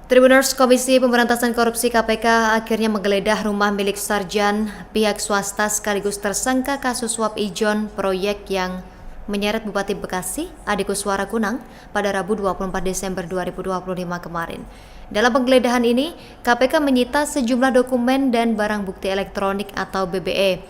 Tribuners Komisi Pemberantasan Korupsi KPK akhirnya menggeledah rumah milik Sarjan pihak swasta sekaligus tersangka kasus suap ijon proyek yang menyeret Bupati Bekasi Ade Kuswara Kunang pada Rabu 24 Desember 2025 kemarin. Dalam penggeledahan ini, KPK menyita sejumlah dokumen dan barang bukti elektronik atau BBE.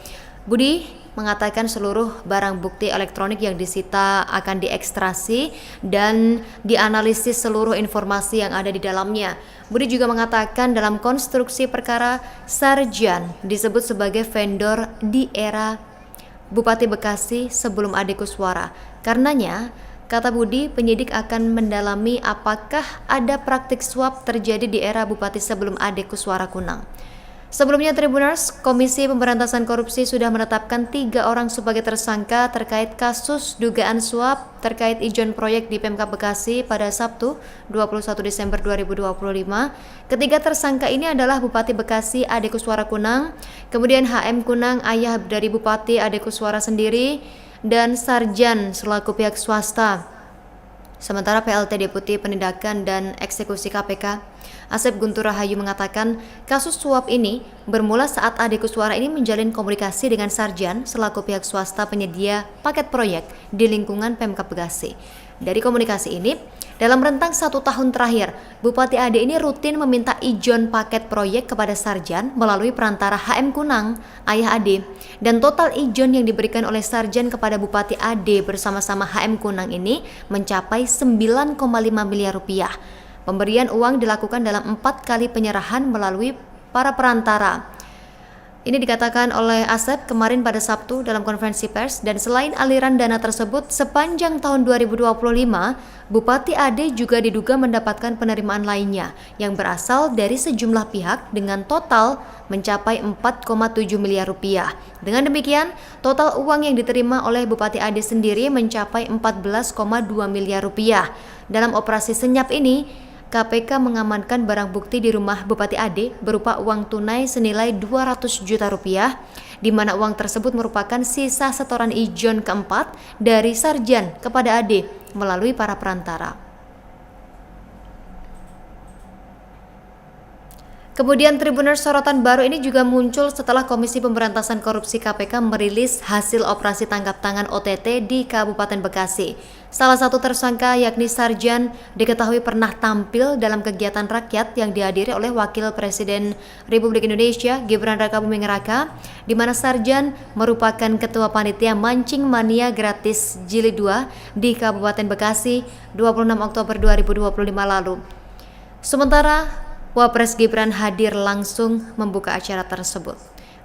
Budi mengatakan seluruh barang bukti elektronik yang disita akan diekstrasi dan dianalisis seluruh informasi yang ada di dalamnya. Budi juga mengatakan dalam konstruksi perkara Sarjan disebut sebagai vendor di era Bupati Bekasi sebelum Ade Kuswara. Karenanya, kata Budi, penyidik akan mendalami apakah ada praktik suap terjadi di era Bupati sebelum Ade Kuswara Kunang. Sebelumnya, Tribuners, Komisi Pemberantasan Korupsi sudah menetapkan 3 orang sebagai tersangka terkait kasus dugaan suap terkait ijon proyek di Pemkab Bekasi pada Sabtu 21 Desember 2025. Ketiga tersangka ini adalah Bupati Bekasi Ade Kuswara Kunang, kemudian HM Kunang ayah dari Bupati Ade Kuswara sendiri, dan Sarjan selaku pihak swasta. Sementara PLT Deputi Penindakan dan Eksekusi KPK, Asep Guntur Rahayu mengatakan kasus suap ini bermula saat Ade Kuswara ini menjalin komunikasi dengan Sarjan selaku pihak swasta penyedia paket proyek di lingkungan Pemkab Bekasi. Dari komunikasi ini, dalam rentang 1 tahun terakhir, Bupati Ade ini rutin meminta ijon paket proyek kepada Sarjan melalui perantara HM Kunang, ayah Ade, dan total ijon yang diberikan oleh Sarjan kepada Bupati Ade bersama-sama HM Kunang ini mencapai 9,5 miliar rupiah. Pemberian uang dilakukan dalam 4 kali penyerahan melalui para perantara. Ini dikatakan oleh Asep kemarin pada Sabtu dalam konferensi pers, dan selain aliran dana tersebut, sepanjang tahun 2025, Bupati Ade juga diduga mendapatkan penerimaan lainnya yang berasal dari sejumlah pihak dengan total mencapai 4,7 miliar rupiah. Dengan demikian, total uang yang diterima oleh Bupati Ade sendiri mencapai 14,2 miliar rupiah. Dalam operasi senyap ini, KPK mengamankan barang bukti di rumah Bupati Ade berupa uang tunai senilai 200 juta rupiah, di mana uang tersebut merupakan sisa setoran ijon keempat dari Sarjan kepada Ade melalui para perantara. Kemudian Tribuners, sorotan baru ini juga muncul setelah Komisi Pemberantasan Korupsi KPK merilis hasil operasi tangkap tangan OTT di Kabupaten Bekasi. Salah satu tersangka yakni Sarjan diketahui pernah tampil dalam kegiatan rakyat yang dihadiri oleh Wakil Presiden Republik Indonesia Gibran Rakabuming Raka, di mana Sarjan merupakan Ketua Panitia Mancing Mania Gratis Jilid 2 di Kabupaten Bekasi 26 Oktober 2025 lalu. Sementara Wapres Gibran hadir langsung membuka acara tersebut.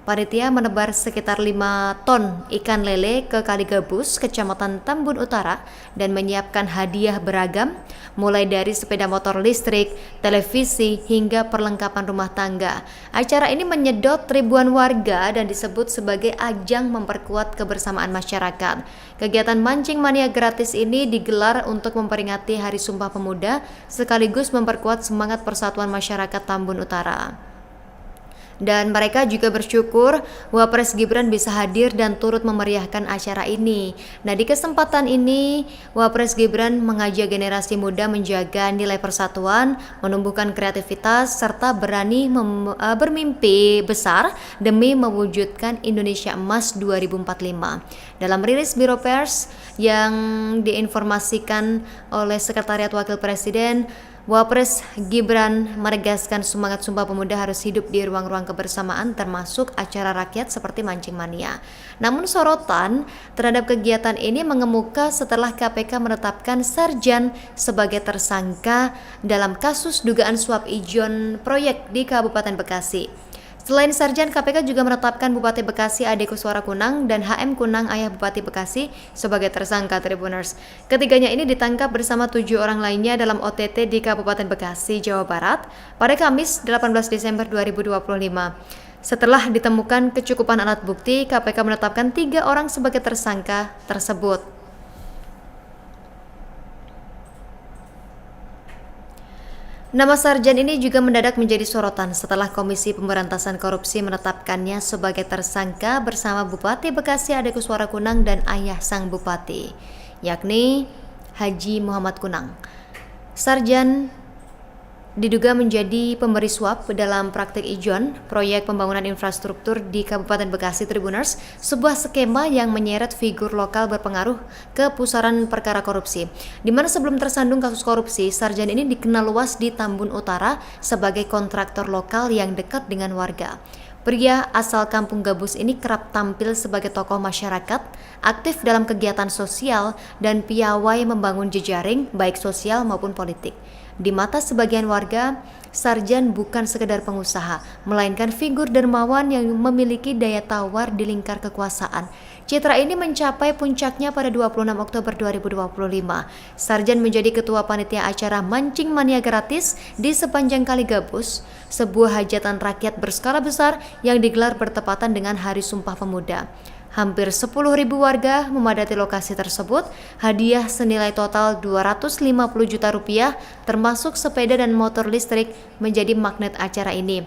Panitia menebar sekitar 5 ton ikan lele ke Kali Gabus, Kecamatan Tambun Utara, dan menyiapkan hadiah beragam, mulai dari sepeda motor listrik, televisi, hingga perlengkapan rumah tangga. Acara ini menyedot ribuan warga dan disebut sebagai ajang memperkuat kebersamaan masyarakat. Kegiatan mancing mania gratis ini digelar untuk memperingati Hari Sumpah Pemuda, sekaligus memperkuat semangat persatuan masyarakat Tambun Utara. Dan mereka juga bersyukur Wapres Gibran bisa hadir dan turut memeriahkan acara ini. Nah, di kesempatan ini Wapres Gibran mengajak generasi muda menjaga nilai persatuan, menumbuhkan kreativitas, serta berani bermimpi besar demi mewujudkan Indonesia Emas 2045. Dalam rilis Biro Pers yang diinformasikan oleh Sekretariat Wakil Presiden, Wapres Gibran menegaskan semangat Sumpah Pemuda harus hidup di ruang-ruang kebersamaan, termasuk acara rakyat seperti Mancing Mania. Namun sorotan terhadap kegiatan ini mengemuka setelah KPK menetapkan Sarjan sebagai tersangka dalam kasus dugaan suap ijon proyek di Kabupaten Bekasi. Selain Sarjan, KPK juga menetapkan Bupati Bekasi Ade Kuswara Kunang dan HM Kunang ayah Bupati Bekasi sebagai tersangka. Tribuners, ketiganya ini ditangkap bersama 7 orang lainnya dalam OTT di Kabupaten Bekasi, Jawa Barat pada Kamis 18 Desember 2025. Setelah ditemukan kecukupan alat bukti, KPK menetapkan 3 orang sebagai tersangka tersebut. Nama Sarjan ini juga mendadak menjadi sorotan setelah Komisi Pemberantasan Korupsi menetapkannya sebagai tersangka bersama Bupati Bekasi Ade Kuswara Kunang dan ayah sang bupati, yakni Haji Muhammad Kunang. Sarjan diduga menjadi pemberi suap dalam praktik ijon proyek pembangunan infrastruktur di Kabupaten Bekasi Tribuners, sebuah skema yang menyeret figur lokal berpengaruh ke pusaran perkara korupsi. Di mana sebelum tersandung kasus korupsi, Sarjan ini dikenal luas di Tambun Utara sebagai kontraktor lokal yang dekat dengan warga. Pria asal Kampung Gabus ini kerap tampil sebagai tokoh masyarakat, aktif dalam kegiatan sosial, dan piawai membangun jejaring baik sosial maupun politik. Di mata sebagian warga, Sarjan bukan sekedar pengusaha, melainkan figur dermawan yang memiliki daya tawar di lingkar kekuasaan. Citra ini mencapai puncaknya pada 26 Oktober 2025. Sarjan menjadi ketua panitia acara Mancing Mania Gratis di sepanjang Kali Gabus, sebuah hajatan rakyat berskala besar yang digelar bertepatan dengan Hari Sumpah Pemuda. Hampir 10.000 warga memadati lokasi tersebut. Hadiah senilai total 250 juta rupiah termasuk sepeda dan motor listrik menjadi magnet acara ini.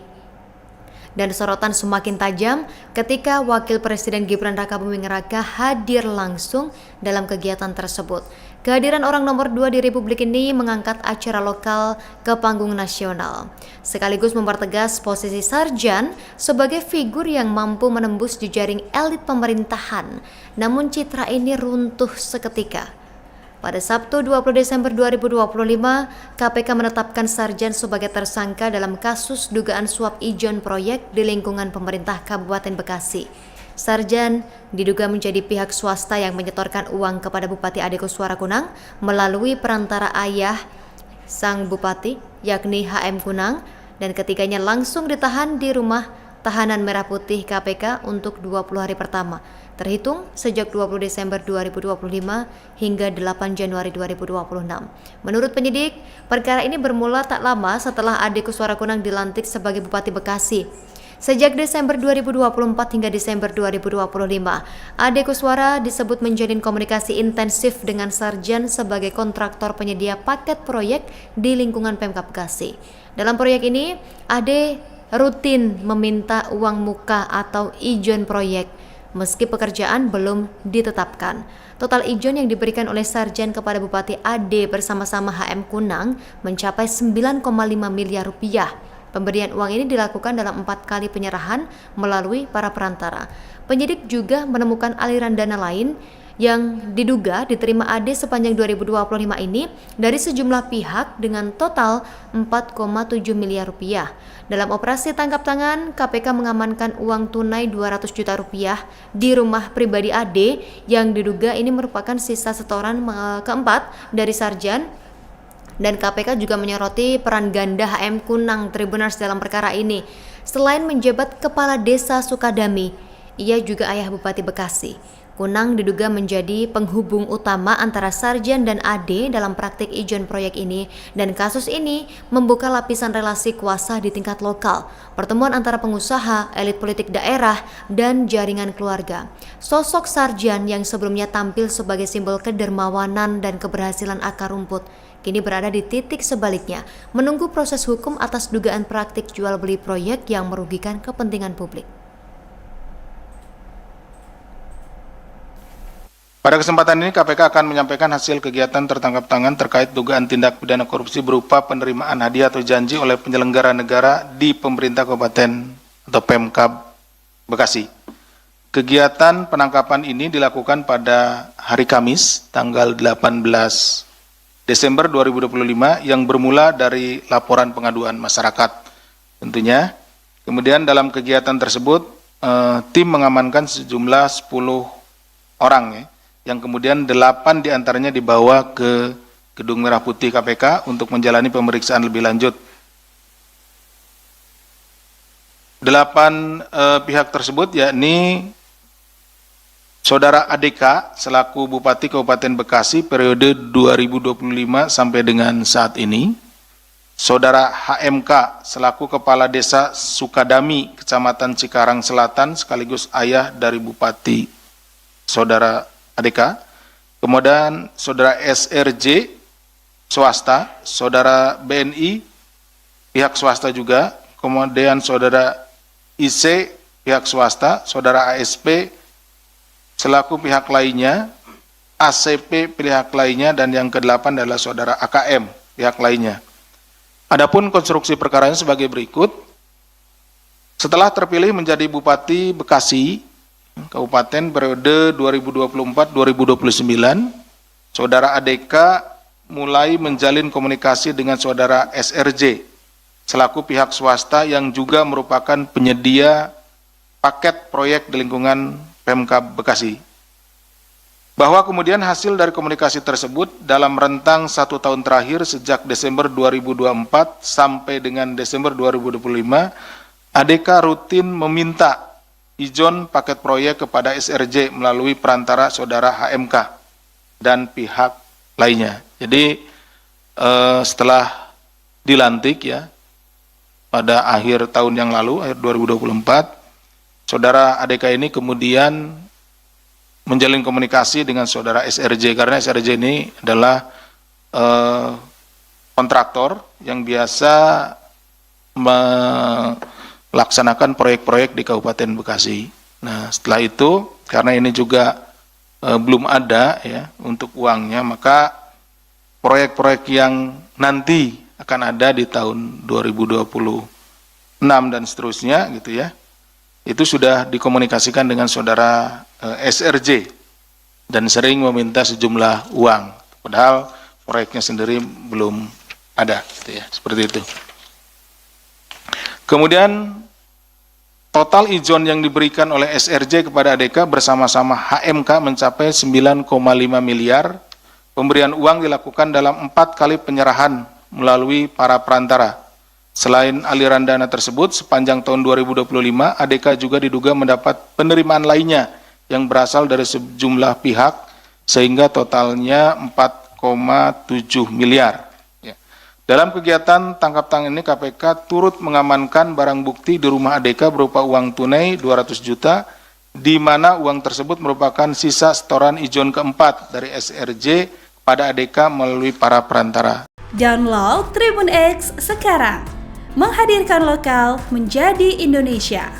Dan sorotan semakin tajam ketika Wakil Presiden Gibran Rakabuming Raka hadir langsung dalam kegiatan tersebut. Kehadiran orang nomor 2 di Republik ini mengangkat acara lokal ke panggung nasional, sekaligus mempertegas posisi Sarjan sebagai figur yang mampu menembus jejaring elit pemerintahan. Namun citra ini runtuh seketika. Pada Sabtu 20 Desember 2025, KPK menetapkan Sarjan sebagai tersangka dalam kasus dugaan suap ijon proyek di lingkungan pemerintah Kabupaten Bekasi. Sarjan diduga menjadi pihak swasta yang menyetorkan uang kepada Bupati Ade Kuswara Kunang melalui perantara ayah sang bupati, yakni HM Kunang, dan ketiganya langsung ditahan di rumah tahanan Merah Putih KPK untuk 20 hari pertama, terhitung sejak 20 Desember 2025 hingga 8 Januari 2026. Menurut penyidik, perkara ini bermula tak lama setelah Ade Kuswara Kunang dilantik sebagai Bupati Bekasi. Sejak Desember 2024 hingga Desember 2025, Ade Kuswara disebut menjalin komunikasi intensif dengan Sarjan sebagai kontraktor penyedia paket proyek di lingkungan Pemkab Bekasi. Dalam proyek ini, Ade rutin meminta uang muka atau ijon proyek meski pekerjaan belum ditetapkan. Total ijon yang diberikan oleh Sarjan kepada Bupati Ade bersama-sama HM Kunang mencapai 9,5 miliar rupiah. Pemberian uang ini dilakukan dalam 4 kali penyerahan melalui para perantara. Penyidik juga menemukan aliran dana lain yang diduga diterima Ade sepanjang 2025 ini dari sejumlah pihak dengan total 4,7 miliar rupiah. Dalam operasi tangkap tangan, KPK mengamankan uang tunai 200 juta rupiah di rumah pribadi Ade yang diduga ini merupakan sisa setoran keempat dari Sarjan. Dan KPK juga menyoroti peran ganda HM Kunang Tribuners dalam perkara ini. Selain menjabat Kepala Desa Sukadami, ia juga ayah Bupati Bekasi. Kunang diduga menjadi penghubung utama antara Sarjan dan Ade dalam praktik ijon proyek ini, dan kasus ini membuka lapisan relasi kuasa di tingkat lokal, pertemuan antara pengusaha, elit politik daerah, dan jaringan keluarga. Sosok Sarjan yang sebelumnya tampil sebagai simbol kedermawanan dan keberhasilan akar rumput, kini berada di titik sebaliknya, menunggu proses hukum atas dugaan praktik jual beli proyek yang merugikan kepentingan publik. Pada kesempatan ini KPK akan menyampaikan hasil kegiatan tertangkap tangan terkait dugaan tindak pidana korupsi berupa penerimaan hadiah atau janji oleh penyelenggara negara di pemerintah kabupaten atau Pemkab Bekasi. Kegiatan penangkapan ini dilakukan pada hari Kamis tanggal 18 Desember 2025 yang bermula dari laporan pengaduan masyarakat tentunya. Kemudian dalam kegiatan tersebut tim mengamankan sejumlah 10 orang ya, yang kemudian 8 diantaranya dibawa ke Gedung Merah Putih KPK untuk menjalani pemeriksaan lebih lanjut. 8 pihak tersebut yakni Saudara ADK selaku Bupati Kabupaten Bekasi periode 2025 sampai dengan saat ini, Saudara HMK selaku Kepala Desa Sukadami Kecamatan Cikarang Selatan sekaligus ayah dari Bupati Saudara ADK, kemudian Saudara SRJ swasta, Saudara BNI pihak swasta juga, kemudian Saudara IC pihak swasta, Saudara ASP selaku pihak lainnya, ACP pihak lainnya, dan yang ke-8 adalah Saudara AKM pihak lainnya. Adapun konstruksi perkaranya sebagai berikut. Setelah terpilih menjadi Bupati Bekasi, Kabupaten periode 2024-2029, Saudara ADK mulai menjalin komunikasi dengan Saudara SRJ, selaku pihak swasta yang juga merupakan penyedia paket proyek di lingkungan Pemkab Bekasi. Bahwa kemudian hasil dari komunikasi tersebut dalam rentang 1 tahun terakhir sejak Desember 2024 sampai dengan Desember 2025, ADK rutin meminta ijon paket proyek kepada SRJ melalui perantara Saudara HMK dan pihak lainnya. Jadi setelah dilantik ya pada akhir tahun yang lalu, akhir 2024, Saudara ADK ini kemudian menjalin komunikasi dengan Saudara SRJ, karena SRJ ini adalah kontraktor yang biasa melaksanakan proyek-proyek di Kabupaten Bekasi. Nah, setelah itu karena ini juga belum ada ya untuk uangnya, maka proyek-proyek yang nanti akan ada di tahun 2026 dan seterusnya gitu ya, itu sudah dikomunikasikan dengan Saudara SRJ dan sering meminta sejumlah uang, padahal proyeknya sendiri belum ada gitu ya, seperti itu. Kemudian total ijon yang diberikan oleh SRJ kepada ADK bersama-sama HMK mencapai 9,5 miliar. Pemberian uang dilakukan dalam 4 kali penyerahan melalui para perantara. Selain aliran dana tersebut, sepanjang tahun 2025, ADK juga diduga mendapat penerimaan lainnya yang berasal dari sejumlah pihak, sehingga totalnya 4,7 miliar. Dalam kegiatan tangkap tangan ini, KPK turut mengamankan barang bukti di rumah ADK berupa uang tunai 200 juta, di mana uang tersebut merupakan sisa setoran ijon keempat dari SRJ pada ADK melalui para perantara. Download Tribun X sekarang, menghadirkan lokal menjadi Indonesia.